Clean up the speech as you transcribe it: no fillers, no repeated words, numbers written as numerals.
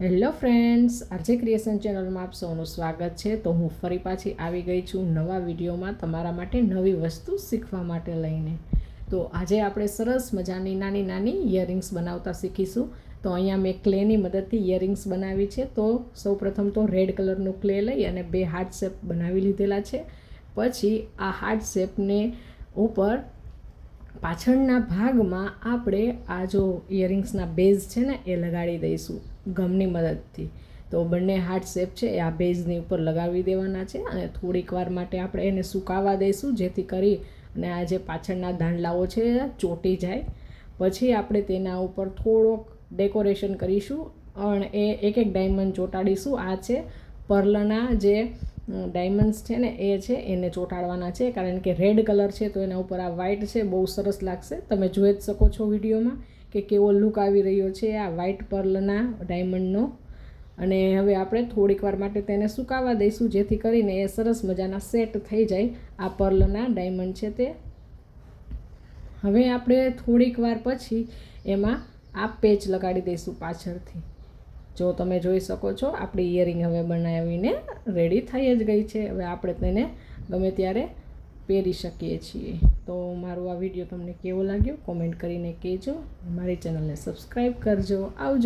Hello friends, RJ creation ચેનલમાં આપ સૌનું સ્વાગત છે। તો હું ફરી પાછી આવી ગઈ છું નવા વિડીયોમાં તમારા માટે નવી વસ્તુ શીખવા માટે લઈને। તો આજે આપણે સરસ મજાની નાની નાની ઇયરિંગ્સ બનાવતા શીખીશું। તો અહીંયા મેં ક્લેની મદદથી ઇયરિંગ્સ બનાવી છે। તો સૌપ્રથમ તો રેડ કલરનું ક્લે લઈ અને બે હાર્ટ શેપ બનાવી લીધેલા છે। પછી આ હાર્ટ શેપને ઉપર પાછળના ભાગમાં આપણે આ જો ઇયરિંગ્સના બેઝ છે ને એ લગાડી દઈશું ગમની મદદથી। તો બંને હાર્ટ શેપ છે એ આ બેઝની ઉપર લગાવી દેવાના છે અને થોડીક વાર માટે આપણે એને સુકાવા દઈશું, જેથી કરી અને આ જે પાછળના દાંડલાઓ છે એ ચોંટી જાય। પછી આપણે તેના ઉપર થોડોક ડેકોરેશન કરીશું અને એ એક એક ડાયમંડ ચોંટાડીશું। આ છે પર્લના જે ડાયમંડ્સ છે ને એ છે એને ચોંટાડવાના છે, કારણ કે રેડ કલર છે તો એના ઉપર આ વ્હાઇટ છે, બહુ સરસ લાગશે। તમે જોઈ જ શકો છો વિડીયોમાં કે કેવો લુક આવી રહ્યો છે આ વ્હાઇટ પર્લના ડાયમંડનો। અને હવે આપણે થોડીક વાર માટે તેને સુકાવા દઈશું, જેથી કરીને એ સરસ મજાના સેટ થઈ જાય આ પર્લના ડાયમંડ છે તે। હવે આપણે થોડીક વાર પછી એમાં આ પેચ લગાડી દઈશું પાછળથી। જો તમે જોઈ શકો છો આપણી ઇયરિંગ હવે બનાવીને રેડી થઈ જ ગઈ છે। હવે આપણે તેને ગમે ત્યારે પહેરી શકીએ છીએ। તો મારો આ વિડીયો તમને કેવો લાગ્યો કોમેન્ટ કરીને કહેજો, મારી ચેનલને સબસ્ક્રાઈબ કરજો। આવજો।